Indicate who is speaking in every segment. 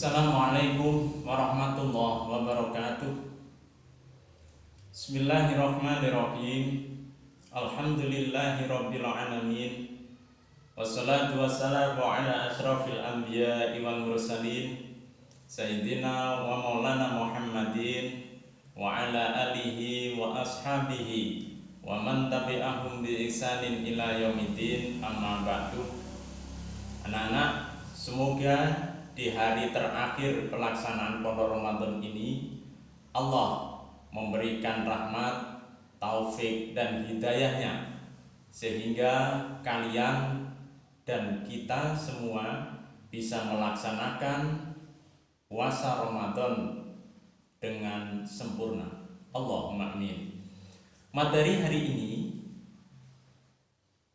Speaker 1: Assalamualaikum warahmatullahi wabarakatuh. Bismillahirrahmanirrahim. Alhamdulillahirabbil alamin. Wassalatu wassalamu ala asyrafil anbiya'i wal mursalin Sayyidina wa maulana Muhammadin wa ala alihi wa ashabihi wa man tabi'ahum bi ihsanin ila yaumiddin. Amma ba'du. Anak-anak, semoga di hari terakhir pelaksanaan pondok Ramadan ini Allah memberikan rahmat, taufik dan hidayahnya sehingga kalian dan kita semua bisa melaksanakan puasa Ramadan dengan sempurna. Allahumma amin. Materi hari ini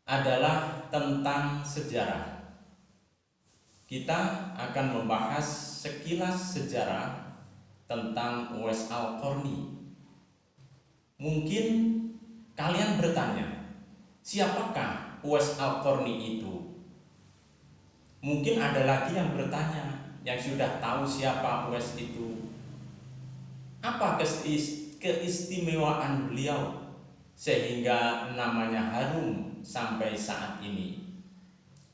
Speaker 1: adalah tentang sejarah. Kita akan membahas sekilas sejarah tentang Uwais Al-Qarni. Mungkin kalian bertanya, siapakah Uwais Al-Qarni itu? Mungkin ada lagi yang bertanya, yang sudah tahu siapa Uwais itu. Apa keistimewaan beliau sehingga namanya harum sampai saat ini?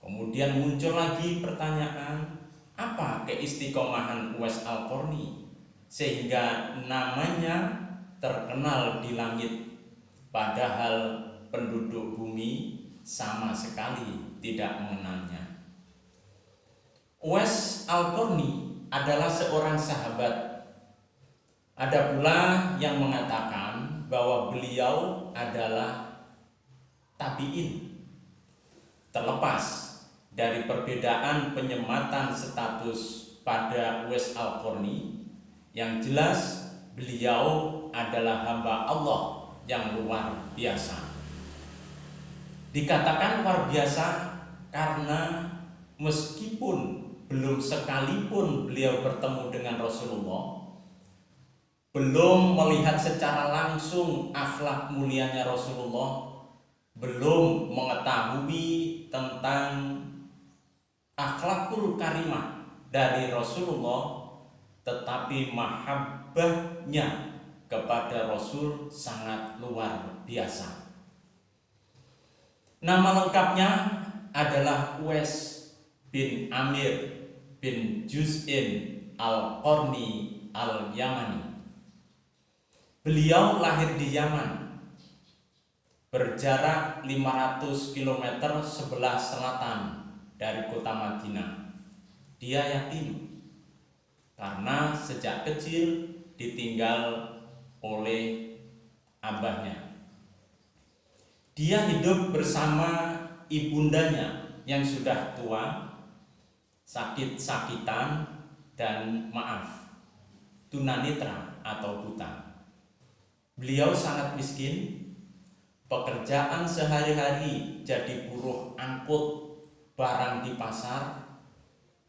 Speaker 1: Kemudian muncul lagi pertanyaan, apa keistiqomahan Uwais Al-Qarni sehingga namanya terkenal di langit, padahal penduduk bumi sama sekali tidak mengenalnya. Uwais Al-Qarni adalah seorang sahabat. Ada pula yang mengatakan bahwa beliau adalah tabi'in. Terlepas dari perbedaan penyematan status pada Uwais Al-Qarni, yang jelas beliau adalah hamba Allah yang luar biasa. Dikatakan luar biasa karena meskipun belum sekalipun beliau bertemu dengan Rasulullah, belum melihat secara langsung akhlak mulianya Rasulullah, belum mengetahui tentang akhlakul karimah dari Rasulullah, tetapi mahabbahnya kepada Rasul sangat luar biasa. Nama lengkapnya adalah Uwais bin Amir bin Juz'in Al-Qarni Al-Yamani. Beliau lahir di Yaman, berjarak 500 km sebelah selatan dari kota Madinah. Dia yatim karena sejak kecil ditinggal oleh abahnya. Dia hidup bersama ibundanya yang sudah tua, sakit-sakitan dan tunanetra atau buta. Beliau sangat miskin. Pekerjaan sehari-hari jadi buruh angkut barang di pasar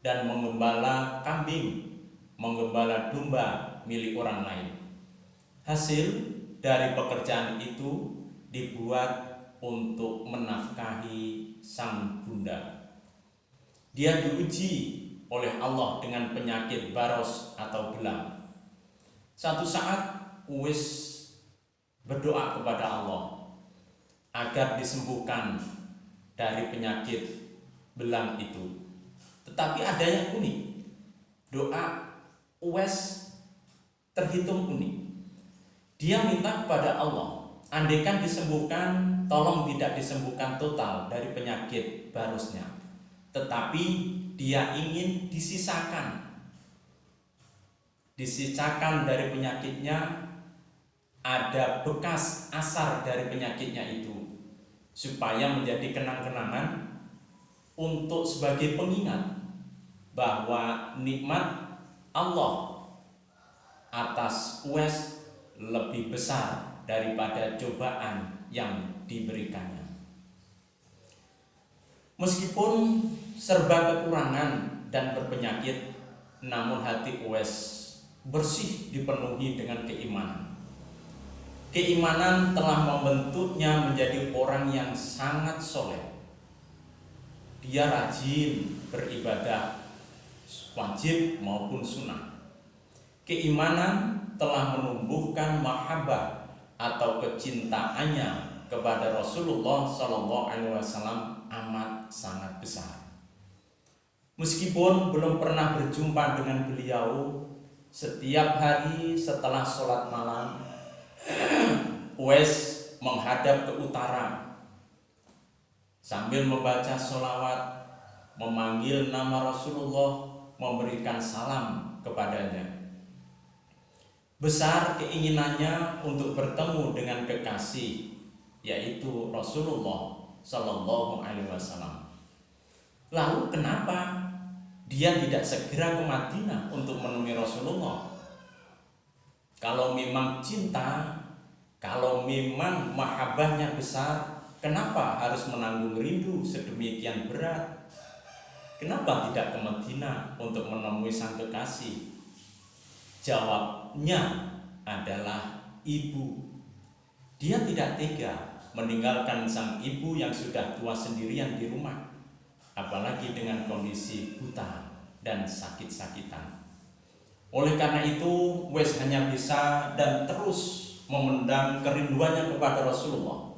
Speaker 1: dan menggembala kambing, menggembala domba milik orang lain. Hasil dari pekerjaan itu dibuat untuk menafkahi sang bunda. Dia diuji oleh Allah dengan penyakit baros atau belang. Satu saat Uwais berdoa kepada Allah agar disembuhkan dari penyakit belang itu. Tetapi ada yang unik. Doa Uwais terhitung unik. Dia minta kepada Allah, andaikan disembuhkan, tolong tidak disembuhkan total dari penyakit barusnya, tetapi dia ingin disisakan dari penyakitnya, ada bekas asar dari penyakitnya itu, supaya menjadi kenang-kenangan untuk sebagai pengingat bahwa nikmat Allah atas Uwais lebih besar daripada cobaan yang diberikannya. Meskipun serba kekurangan dan berpenyakit, namun hati Uwais bersih, dipenuhi dengan keimanan. Keimanan telah membentuknya menjadi orang yang sangat soleh. Dia rajin beribadah, wajib maupun sunnah. Keimanan telah menumbuhkan mahabbah atau kecintaannya kepada Rasulullah Shallallahu Alaihi Wasallam amat sangat besar. Meskipun belum pernah berjumpa dengan beliau, setiap hari setelah sholat malam, Uwais menghadap ke utara sambil membaca sholawat, memanggil nama Rasulullah, memberikan salam kepadanya. Besar keinginannya untuk bertemu dengan kekasih, yaitu Rasulullah Shallallahu Alaihi Wasallam. Lalu kenapa dia tidak segera ke Madinah untuk menemui Rasulullah? Kalau memang cinta, kalau memang mahabbahnya besar, kenapa harus menanggung rindu sedemikian berat? Kenapa tidak ke Madinah untuk menemui sang kekasih? Jawabnya adalah ibu. Dia tidak tega meninggalkan sang ibu yang sudah tua sendirian di rumah, apalagi dengan kondisi buta dan sakit-sakitan. Oleh karena itu, Uwais hanya bisa dan terus memendam kerinduannya kepada Rasulullah.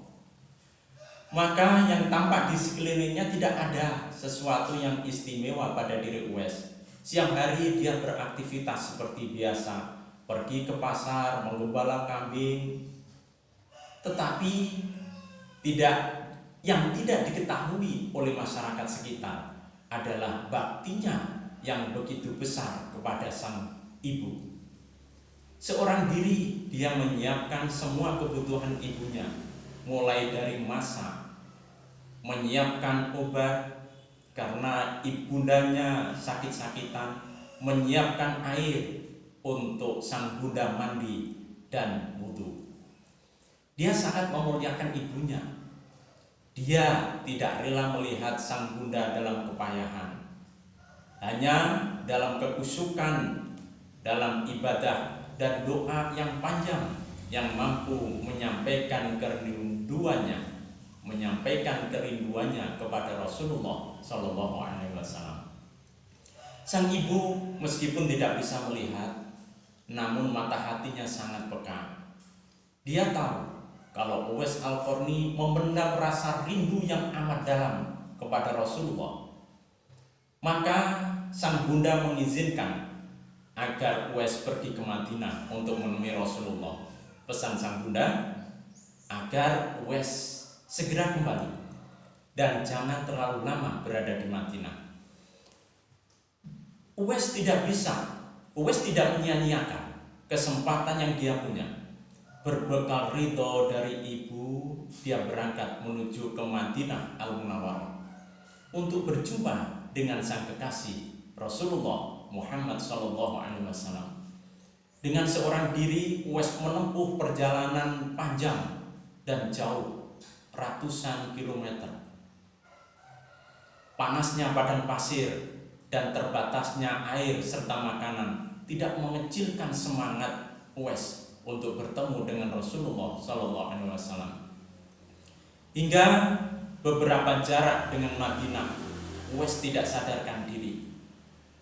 Speaker 1: Maka yang tampak di sekelilingnya tidak ada sesuatu yang istimewa pada diri Uwais. Siang hari dia beraktivitas seperti biasa, pergi ke pasar, menggembala kambing. Tetapi yang tidak diketahui oleh masyarakat sekitar adalah baktinya yang begitu besar kepada sang ibu. Seorang diri dia menyiapkan semua kebutuhan ibunya, mulai dari masak, menyiapkan obat karena ibundanya sakit-sakitan, menyiapkan air untuk sang bunda mandi dan wudhu. Dia sangat memuliakan ibunya. Dia tidak rela melihat sang bunda dalam kepayahan. Hanya dalam kekusyukan, dalam ibadah dan doa yang panjang yang mampu menyampaikan kerinduannya kepada Rasulullah Shallallahu Alaihi Wasallam. Sang ibu meskipun tidak bisa melihat, namun mata hatinya sangat peka. Dia tahu kalau Uwais Al-Qarni memendam rasa rindu yang amat dalam kepada Rasulullah. Maka sang bunda mengizinkan agar Uwais pergi ke Madinah untuk menemui Rasulullah. Pesan sang bunda agar Uwais segera kembali dan jangan terlalu lama berada di Madinah. Uwais tidak menyia-nyiakan kesempatan yang dia punya. Berbekal ridho dari ibu, dia berangkat menuju ke Madinah Al-Munawwarah untuk berjumpa dengan sang kekasih Rasulullah Muhammad SAW. Dengan seorang diri, Uwais menempuh perjalanan panjang dan jauh, ratusan kilometer. Panasnya padang pasir dan terbatasnya air serta makanan tidak mengecilkan semangat Uwais untuk bertemu dengan Rasulullah SAW. Hingga beberapa jarak dengan Madinah, Uwais tidak sadarkan diri.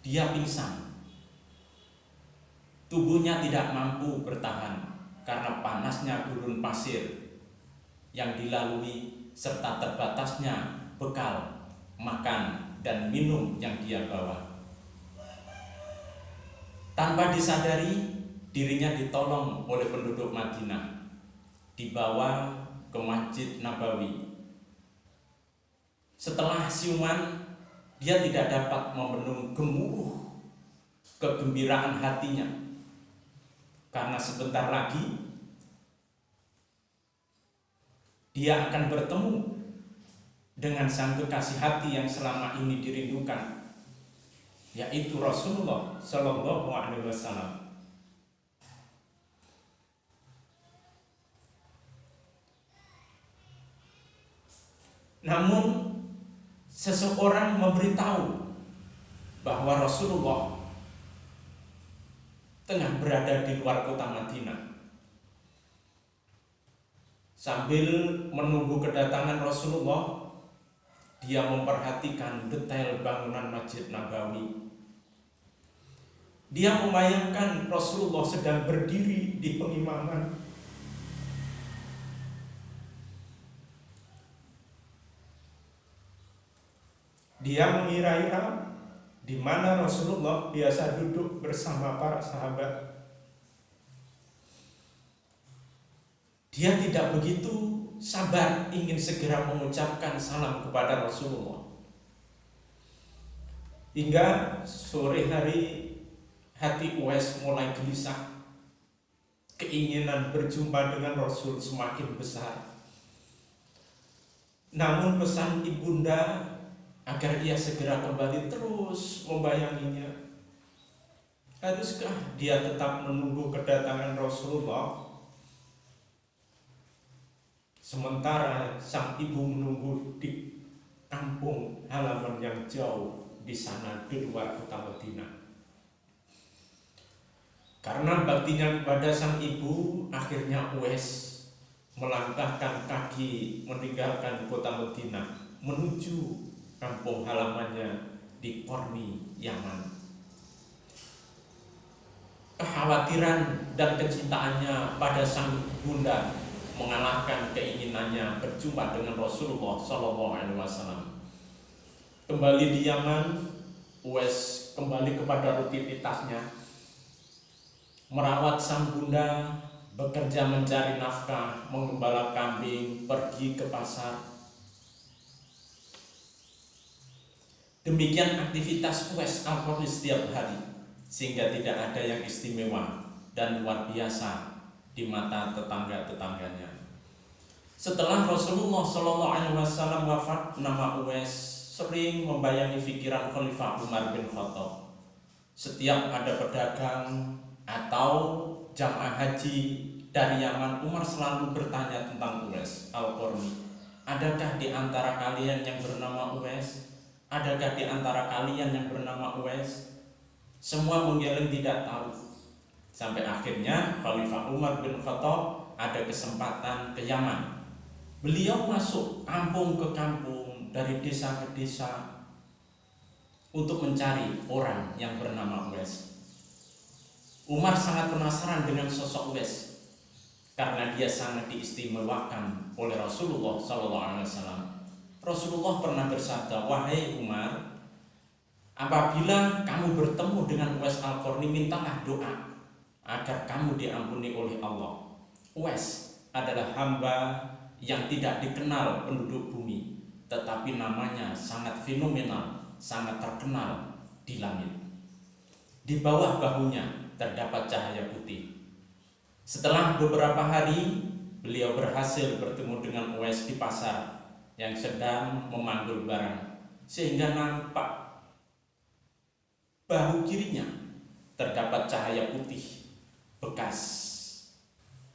Speaker 1: Dia pingsan. Tubuhnya tidak mampu bertahan karena panasnya gurun pasir yang dilalui serta terbatasnya bekal makan dan minum yang dia bawa. Tanpa disadari, dirinya ditolong oleh penduduk Madinah, dibawa ke Masjid Nabawi. Setelah siuman, dia tidak dapat membendung gemuruh kegembiraan hatinya, karena sebentar lagi dia akan bertemu dengan sang kekasih hati yang selama ini dirindukan, yaitu Rasulullah Shallallahu Alaihi Wasallam. Namun seseorang memberitahu bahwa Rasulullah tengah berada di luar kota Madinah. Sambil menunggu kedatangan Rasulullah, dia memperhatikan detail bangunan Masjid Nabawi. Dia membayangkan Rasulullah sedang berdiri di pengimaman. Dia mengira-ira di mana Rasulullah biasa duduk bersama para sahabat. Dia tidak begitu sabar ingin segera mengucapkan salam kepada Rasulullah. Hingga sore hari hati Uwais mulai gelisah. Keinginan berjumpa dengan Rasul semakin besar. Namun pesan ibunda agar ia segera kembali terus membayanginya. Haruskah dia tetap menunggu kedatangan Rasulullah? Sementara sang ibu menunggu di kampung halaman yang jauh di sana di luar kota Madinah. Karena baktinya kepada sang ibu, akhirnya Uwais melangkahkan kaki meninggalkan kota Madinah menuju kampung halamannya di Qarni, Yaman. Kekhawatiran dan kecintaannya pada sang bunda mengalahkan keinginannya berjumpa dengan Rasulullah SAW. Kembali di Yaman, Uwais kembali kepada rutinitasnya, merawat sang bunda, bekerja mencari nafkah, mengembala kambing, pergi ke pasar. Demikian aktivitas Uwais Al-Qarni setiap hari, sehingga tidak ada yang istimewa dan luar biasa di mata tetangga-tetangganya. Setelah Rasulullah SAW wafat, nama Uwais sering membayangi pikiran Khalifah Umar bin Khattab. Setiap ada pedagang atau jamaah haji dari Yaman, Umar selalu bertanya tentang Uwais Al-Qarni. Adakah di antara kalian yang bernama Uwais? Adakah di antara kalian yang bernama Uwais? Semua menggeleng tidak tahu. Sampai akhirnya Khalifah Umar bin Khattab ada kesempatan ke Yaman. Beliau masuk kampung ke kampung, dari desa ke desa untuk mencari orang yang bernama Uwais. Umar sangat penasaran dengan sosok Uwais karena dia sangat diistimewakan oleh Rasulullah SAW. Rasulullah pernah bersabda, "Wahai Umar, apabila kamu bertemu dengan Uwais Al-Qarni, mintalah doa agar kamu diampuni oleh Allah." Uwais adalah hamba yang tidak dikenal penduduk bumi, tetapi namanya sangat fenomenal, sangat terkenal di langit. Di bawah bahunya terdapat cahaya putih. Setelah beberapa hari, beliau berhasil bertemu dengan Uwais di pasar yang sedang memanggul barang, sehingga nampak bahu kirinya terdapat cahaya putih bekas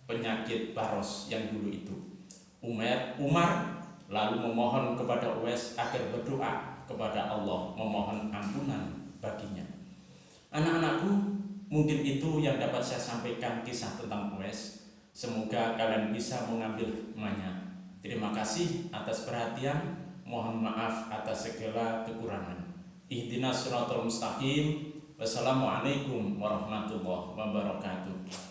Speaker 1: penyakit baros yang dulu itu. Umar lalu memohon kepada Uwais agar berdoa kepada Allah, memohon ampunan baginya. Anak-anakku, mungkin itu yang dapat saya sampaikan kisah tentang Uwais. Semoga kalian bisa mengambil hikmahnya. Terima kasih atas perhatian. Mohon maaf atas segala kekurangan. Ihdinas siratal mustaqim. Wassalamualaikum warahmatullahi wabarakatuh.